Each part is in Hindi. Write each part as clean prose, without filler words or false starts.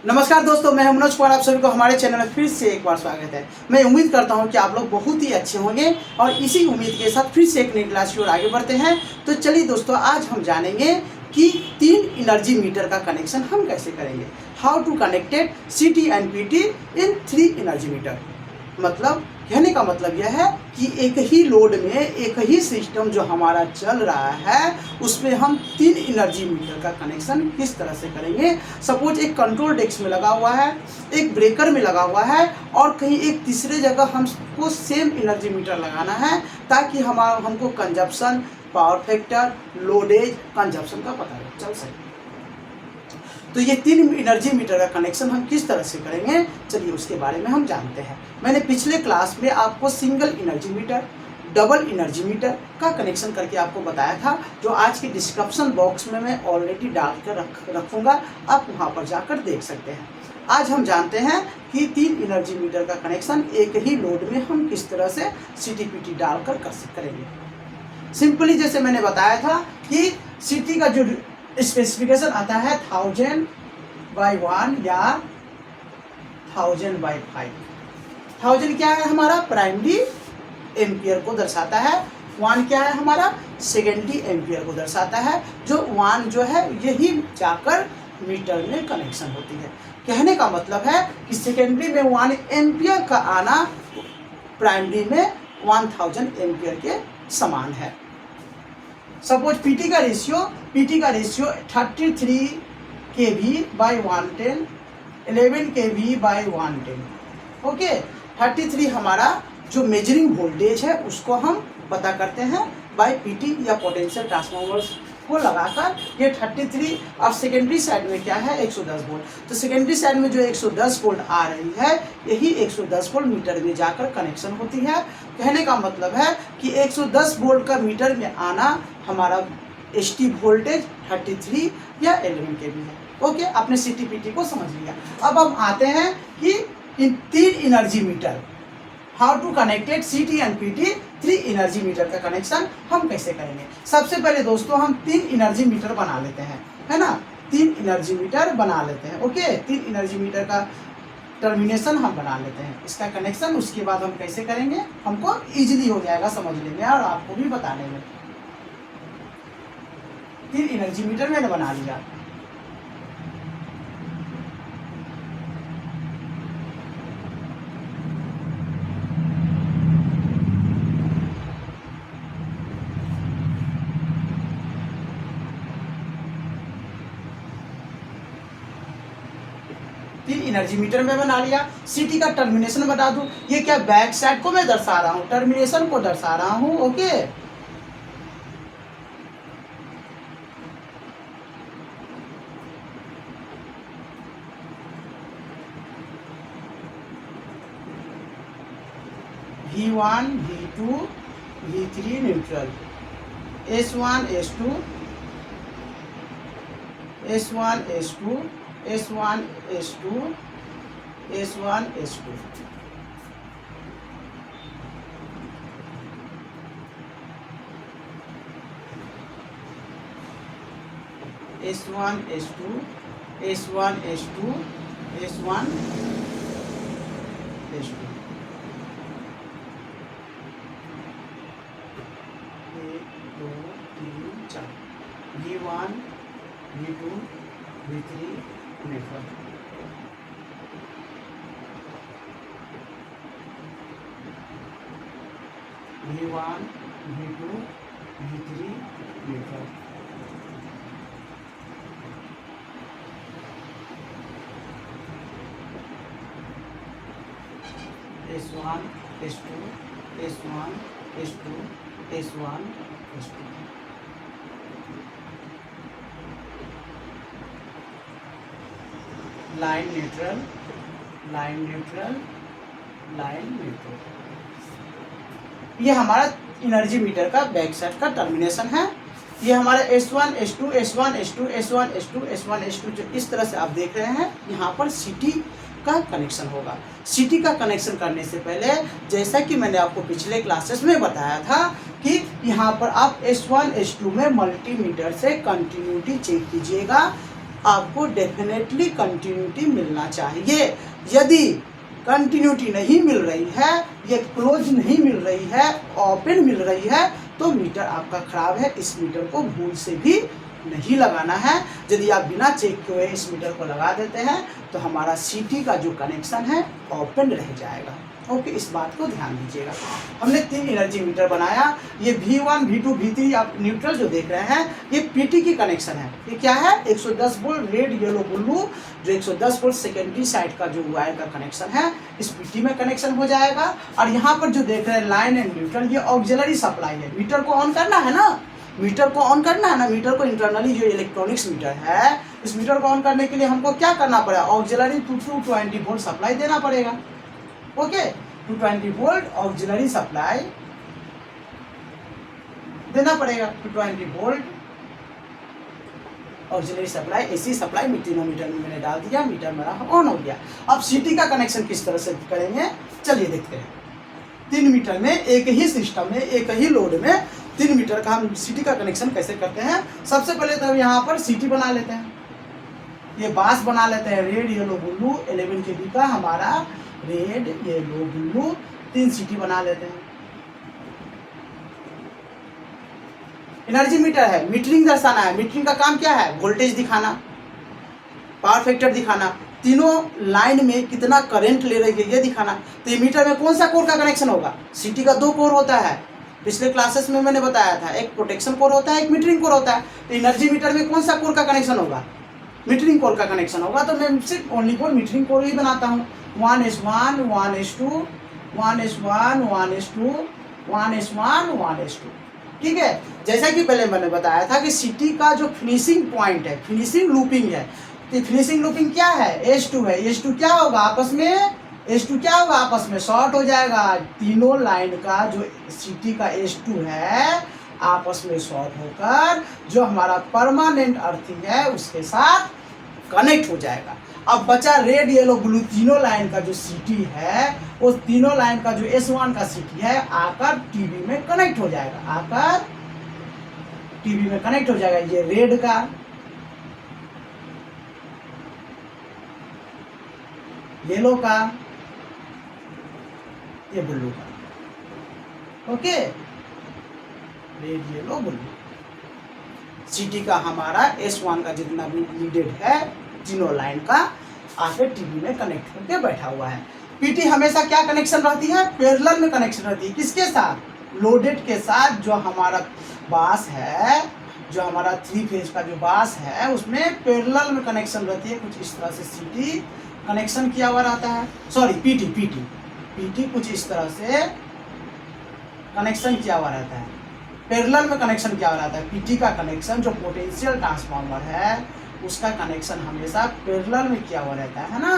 नमस्कार दोस्तों, मैं मनोज कुमार। आप सभी को हमारे चैनल में फिर से एक बार स्वागत है। मैं उम्मीद करता हूं कि आप लोग बहुत ही अच्छे होंगे और इसी उम्मीद के साथ फिर से एक नई क्लास की ओर आगे बढ़ते हैं। तो चलिए दोस्तों, आज हम जानेंगे कि 3 एनर्जी मीटर का कनेक्शन हम कैसे करेंगे। How to connected CT and PT in 3 energy meter. मतलब कहने का मतलब यह है कि एक ही लोड में एक ही सिस्टम जो हमारा चल रहा है उसमें हम 3 एनर्जी मीटर का कनेक्शन किस तरह से करेंगे। सपोज एक कंट्रोल डेस्क में लगा हुआ है, एक ब्रेकर में लगा हुआ है और कहीं एक तीसरे जगह हमको सेम एनर्जी मीटर लगाना है ताकि हमको कंजप्शन, पावर फैक्टर, लोडेज, कंजप्शन का पता चल सके। तो ये 3 एनर्जी मीटर का कनेक्शन हम किस तरह से करेंगे, चलिए उसके बारे में हम जानते हैं। मैंने पिछले क्लास में आपको single energy meter, double energy meter का कनेक्शन करके आपको बताया था, जो आज के डिस्क्रिप्शन बॉक्स में मैं ऑलरेडी डाल कर रखूँगा, आप वहाँ पर जाकर देख सकते हैं। आज हम जानते हैं कि 3 एनर्जी मीटर का कनेक्शन एक ही लोड में हम किस तरह से CT-PT डालकर करेंगे। सिंपली जैसे मैंने बताया था कि CT का जो स्पेसिफिकेशन आता है 1000/1 या 1000/5। 1000 क्या है हमारा प्राइमरी एम्पियर को दर्शाता है, 1 क्या है हमारा सेकेंडरी एम्पियर को दर्शाता है। जो 1 जो है यही जाकर मीटर में कनेक्शन होती है। कहने का मतलब है कि सेकेंडरी में 1 एम्पियर का आना प्राइमरी में 1000 एम्पियर के समान है। सपोज PT का रेशियो 33 kV/110, 11 kV/110। ओके, 33 हमारा जो मेजरिंग वोल्टेज है उसको हम पता करते हैं बाय PT या पोटेंशियल ट्रांसफार्मर्स को लगाकर। ये 33 और सेकेंडरी साइड में क्या है 110 वोल्ट। तो सेकेंडरी साइड में जो 110 वोल्ट आ रही है यही 110 वोल्ट मीटर में जाकर कनेक्शन होती है। कहने का मतलब है कि 110 वोल्ट का मीटर में आना हमारा ST वोल्टेज 33 या 11 kV है। ओके, आपने CT-PT को समझ लिया। अब हम आते हैं कि इन 3 energy meter, how to connected CT and PT 3 energy meter का कनेक्शन हम कैसे करेंगे। सबसे पहले दोस्तों हम 3 एनर्जी मीटर बना लेते हैं, है ना। 3 एनर्जी मीटर बना लेते हैं। ओके, 3 एनर्जी मीटर का टर्मिनेशन हम बना लेते हैं, इसका कनेक्शन उसके बाद हम कैसे करेंगे हमको इजीली हो जाएगा समझने में और आपको भी बताने में। 3 एनर्जी मीटर मैंने बना लिया। एनर्जी मीटर में बना लिया। CT का टर्मिनेशन बता दूं, ये क्या बैक साइड को मैं दर्शा रहा हूं, टर्मिनेशन को दर्शा रहा हूं। Okay, V1 V2 V3 neutral, S1 S2 S1 S2 S1 S2 S1 S2। S1 S2 S1 S2 S1 S2। 1 2 3 4 V1 V2 V3 neutral. V1 V2 V3 neutral. S1 S2 S1 S2 S1 S2। Line neutral, line neutral, line neutral. ये हमारा एनर्जी मीटर का बैक साइड का टर्मिनेशन है। ये हमारा S1 S2 S1 S2 S1 S2 S1 S2 जो इस तरह से आप देख रहे हैं, यहाँ पर CT का कनेक्शन होगा। CT का कनेक्शन करने से पहले जैसा कि मैंने आपको पिछले क्लासेस में बताया था कि यहाँ पर आप S1 S2 में मल्टीमीटर से कंटिन्यूटी चेक कीजिएगा आपको डेफिनेटली कंटिन्यूटी मिलना चाहिए। यदि कंटिन्यूटी नहीं मिल रही है, ये क्लोज नहीं मिल रही है, ओपन मिल रही है, तो मीटर आपका खराब है। इस मीटर को भूल से भी नहीं लगाना है। यदि आप बिना चेक किए इस मीटर को लगा देते हैं तो हमारा सीटी का जो कनेक्शन है ओपन रह जाएगा। ओके, इस बात को ध्यान दीजिएगा। हमने 3 एनर्जी मीटर बनाया। ये V1, V2, V3 आप न्यूट्रल जो देख रहे हैं ये पीटी की कनेक्शन है। ये क्या है? 110 वोल्ट रेड येलो ब्लू, जो 110 वोल्ट सेकेंडरी साइड का जो वायर का कनेक्शन है इस पीटी में कनेक्शन हो जाएगा। और यहाँ पर जो देख रहे हैं लाइन एंड न्यूट्रल, ये ऑक्सिलरी सप्लाई है। मीटर को ऑन करना है ना, मीटर को ऑन करना है ना। मीटर को इंटरनली जो इलेक्ट्रॉनिक्स मीटर है, इस मीटर को ऑन करने के लिए हमको क्या करना पड़ेगा? ऑक्सिलरी 220 वोल्ट सप्लाई देना पड़ेगा। ओके, 220 वोल्ट ऑक्सिलरी सप्लाई देना पड़ेगा। 220 volt auxiliary supply, AC supply तीनों मीटर में मैंने डाल दिया। मीटर मेरा ऑन हो गया। अब सीटी का कनेक्शन किस तरह से करेंगे, चलिए देखते हैं। 3 मीटर में एक ही सिस्टम में, एक ही लोड में 3 मीटर का हम सीटी का कनेक्शन कैसे करते हैं। सबसे पहले तो हम यहाँ पर सीटी बना लेते हैं। ये बास बना लेते हैं, रेड येलो ब्लू 11 kV का हमारा रेड येलो ब्लू 3 सीटी बना लेते हैं। एनर्जी मीटर है, मीटरिंग दर्शाना है। मीटरिंग का काम क्या है? वोल्टेज दिखाना, पावर फैक्टर दिखाना, तीनों लाइन में कितना करंट ले रही है ये दिखाना। तो ये मीटर में कौन सा कोर का कनेक्शन होगा? सीटी का 2 कोर होता है। पिछले क्लासेस में मैंने बताया था, एक प्रोटेक्शन कोर होता है, एक मीटरिंग कोर होता है। तो एनर्जी मीटर में कौन सा कोर का कनेक्शन होगा? मीटरिंग कोर का कनेक्शन होगा। तो मैं सिर्फ ओनली फॉर मीटरिंग कोर ही बनाता हूँ। 1S1, 1S2, 1S1, 1S2, 1S1, 1S2। ठीक है, जैसा कि पहले मैंने बताया था कि सीटी का जो फिनिशिंग पॉइंट है, फिनिशिंग लूपिंग है। तो फिनिशिंग लूपिंग क्या है? S2 है। S2 क्या होगा आपस में? S2 क्या होगा आपस में? शॉर्ट हो जाएगा। तीनों लाइन का जो सीटी का S2 है आपस में शॉर्ट होकर जो हमारा परमानेंट अर्थिंग है उसके साथ कनेक्ट हो जाएगा। अब बचा रेड येलो ब्लू तीनों लाइन का जो सीटी है, वो तीनों लाइन का जो S1 का सीटी है आकर टीवी में कनेक्ट हो जाएगा। आकर टीवी में कनेक्ट हो जाएगा। ये रेड का, येलो का, ये ब्लू का। Okay, red yellow blue. सीटी का हमारा S1 का जितना भी नीडेड है तीनों लाइन का आके टीवी में कनेक्ट होकर बैठा हुआ है। पीटी हमेशा क्या कनेक्शन रहती है? पैरेलल में कनेक्शन रहती है। किसके साथ? लोडेड के साथ। जो हमारा बास है, जो हमारा 3 फेज का जो बास है उसमें पैरेलल में कनेक्शन रहती है। कुछ इस तरह से सीटी कनेक्शन किया हुआ रहता है। सॉरी, पीटी कुछ इस तरह से कनेक्शन किया हुआ रहता है। पैरेलल में कनेक्शन किया हुआ रहता है। पीटी का कनेक्शन जो पोटेंशियल ट्रांसफार्मर है उसका कनेक्शन हमेशा पैरेलल में किया हुआ रहता है ना।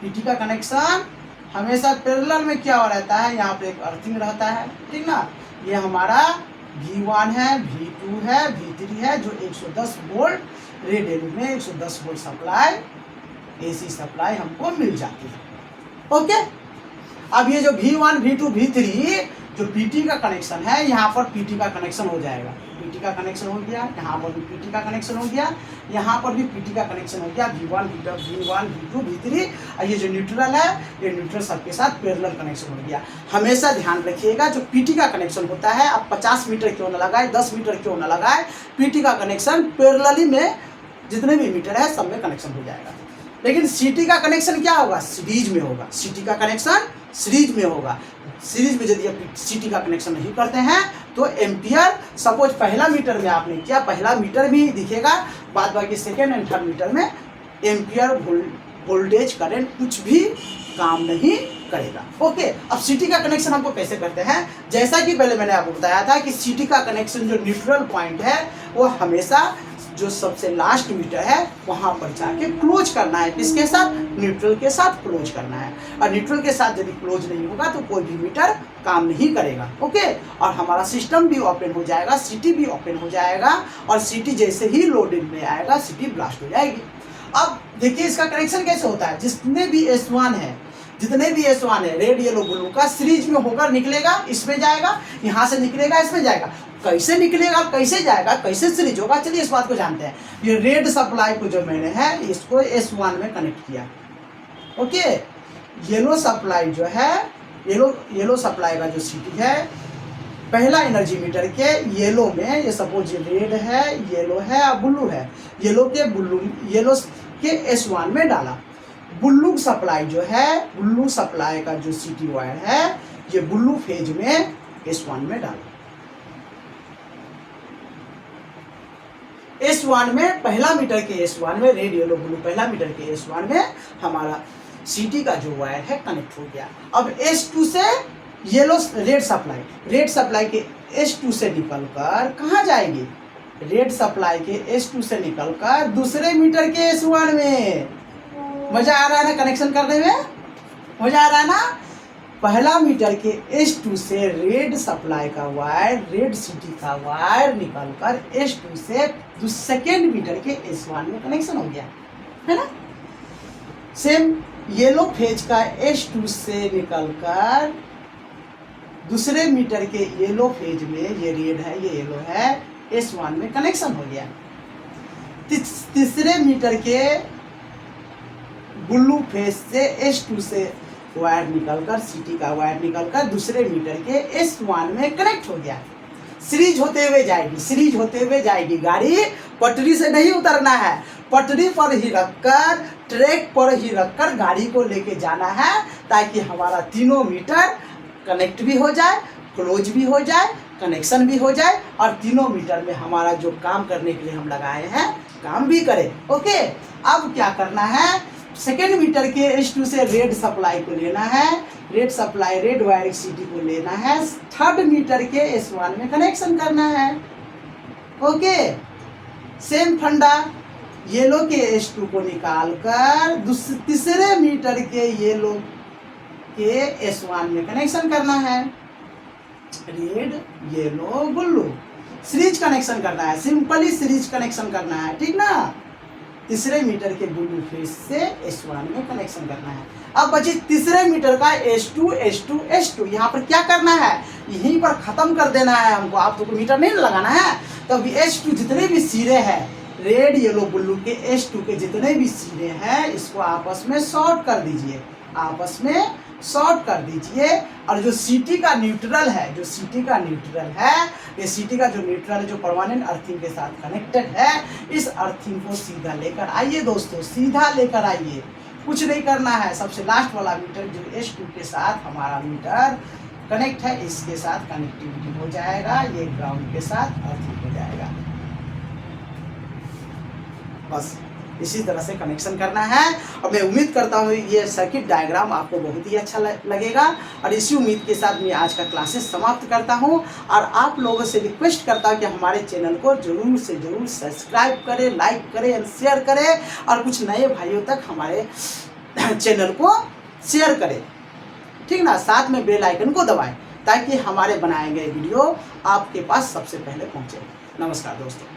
पीटी का कनेक्शन हमेशा पैरेलल में किया हुआ रहता है। यहाँ पे एक अर्थिंग रहता है, ठीक ना। ये हमारा V1 है, V2 है, V3 है, जो 110 वोल्ट रेड येलो में 110 वोल्ट सप्लाई, एसी सप्लाई हमको मिल जाती है। ओके, अब ये जो V1, V2, V3 जो पीटी का कनेक्शन है, यहाँ पर पीटी का कनेक्शन हो जाएगा। पीटी का कनेक्शन हो गया, यहाँ पर भी पीटी का कनेक्शन हो गया, यहाँ पर भी पीटी का कनेक्शन हो गया। V1, V2, V3 और ये जो न्यूट्रल है, ये न्यूट्रल सबके साथ पैरेलल कनेक्शन हो गया। हमेशा ध्यान रखिएगा जो पीटी का कनेक्शन होता है, आप 50 मीटर क्यों न लगाए, 10 मीटर क्यों न लगाए, पीटी का कनेक्शन पैरेलली में जितने भी मीटर है सब में कनेक्शन हो जाएगा। लेकिन सीटी का कनेक्शन क्या होगा? सीरीज में होगा। सीटी का कनेक्शन सीरीज में होगा। सीरीज में यदि आप सीटी का कनेक्शन नहीं करते हैं तो एम्पियर, सपोज पहला मीटर में आपने किया, पहला मीटर भी दिखेगा, बाद बाकी सेकेंड एंड थर्ड मीटर में एम्पियर वोल्टेज करंट कुछ भी काम नहीं करेगा। ओके, अब सीटी का कनेक्शन हमको कैसे करते हैं? जैसा कि पहले मैंने आपको बताया था कि सीटी का कनेक्शन जो न्यूट्रल पॉइंट है वो हमेशा जो सबसे लास्ट मीटर है वहां पर जाके क्लोज करना है। किसके साथ? न्यूट्रल के साथ क्लोज करना है। और न्यूट्रल के साथ यदि क्लोज नहीं होगा तो कोई भी मीटर काम नहीं करेगा। ओके, और हमारा सिस्टम भी ओपन हो जाएगा, सीटी भी ओपन हो जाएगा, और सीटी जैसे ही लोडिंग में आएगा सीटी ब्लास्ट हो जाएगी। अब देखिए इसका कनेक्शन कैसे होता है। जितने भी S1 है, जितने भी S1 है रेड येलो ब्लू का सीरीज में होकर निकलेगा, इसमें जाएगा, यहाँ से निकलेगा, इसमें जाएगा। कैसे निकलेगा, कैसे जाएगा, कैसे सीरीज होगा, चलिए इस बात को जानते हैं। ये रेड सप्लाई को जो मैंने है इसको S1 में कनेक्ट किया। ओके, येलो सप्लाई जो है, येलो सप्लाई का जो सिटी है, पहला एनर्जी मीटर के येलो में, ये सपोज रेड है, येलो है और ब्लू है, येलो के S1 में डाला। ब्लू सप्लाई जो है, ब्लू सप्लाई का जो सिटी वायर है ये ब्लू फेज में S1 में डाला। S1 में पहला मीटर के S1 में रेड येलो ब्लू पहला मीटर के S1 में हमारा सिटी का जो वायर है कनेक्ट हो गया। अब S2 से येलो रेड सप्लाई के S2 से निकलकर कहाँ जाएगी, रेड सप्लाई के S2 से निकलकर दूसरे मीटर के S1 में। मजा आ रहा है ना कनेक्शन करने में, मजा आ रहा है ना। पहला मीटर के S2 से रेड सप्लाई का वायर, रेड सिटी का वायर निकलकर S2 से सेकेंड मीटर के S1 में कनेक्शन हो गया, है ना। सेम येलो फेज का S2 से निकलकर दूसरे मीटर के येलो फेज में, ये रेड है ये येलो है, S1 में कनेक्शन हो गया। तीसरे मीटर के ब्लू फेज से S2 से वायर निकलकर, सिटी का वायर निकलकर दूसरे मीटर के S1 में कनेक्ट हो गया। सीरीज होते हुए जाएगी। गाड़ी पटरी से नहीं उतरना है, पटरी पर ही रखकर, ट्रैक पर ही रखकर गाड़ी को लेके जाना है, ताकि हमारा तीनों मीटर कनेक्ट भी हो जाए, क्लोज भी हो जाए, कनेक्शन भी हो जाए और तीनों मीटर में हमारा जो काम करने के लिए हम लगाए हैं काम भी करे। ओके, अब क्या करना है, सेकेंड मीटर के S2 से रेड सप्लाई को लेना है, red supply red wire city को लेना है, थर्ड मीटर के S1 में कनेक्शन करना है। ओके, सेम फंडा, येलो के S2 को निकालकर तीसरे मीटर के येलो के S1 में कनेक्शन करना है। Red yellow blue series connection करना है, सिंपली सीरीज कनेक्शन करना है, ठीक ना। तीसरे मीटर के ब्लू फेज से S1 में कनेक्शन करना है। अब बची तीसरे मीटर का S2 यहाँ पर क्या करना है, यहीं पर खत्म कर देना है हमको, आपको मीटर नहीं लगाना है। तो S2 जितने भी सिरे हैं, रेड येलो ब्लू के S2 के जितने भी सिरे हैं, इसको आपस में शॉर्ट कर दीजिए, आपस में शॉर्ट कर दीजिए। और जो सिटी का न्यूट्रल है, ये सिटी का जो न्यूट्रल है, जो परमानेंट अर्थिंग के साथ कनेक्टेड है, इस अर्थिंग को सीधा लेकर आइए दोस्तों, सीधा लेकर आइए, कुछ नहीं करना है। सबसे लास्ट वाला मीटर जो S2 के साथ हमारा मीटर कनेक्ट है, इसके साथ कनेक्टिविटी हो जाएगा, ये ग्राउंड के साथ अर्थिंग हो जाएगा। बस इसी तरह से कनेक्शन करना है। और मैं उम्मीद करता हूँ ये सर्किट डायग्राम आपको बहुत ही अच्छा लगेगा। और इसी उम्मीद के साथ मैं आज का क्लासेस समाप्त करता हूँ और आप लोगों से रिक्वेस्ट करता हूँ कि हमारे चैनल को जरूर से जरूर सब्सक्राइब करें, लाइक करें और शेयर करें, और कुछ नए भाइयों तक हमारे चैनल को शेयर करें, ठीक ना। साथ में बेल आइकन को दबाएं ताकि हमारे बनाए गए वीडियो आपके पास सबसे पहले पहुँचे। नमस्कार दोस्तों।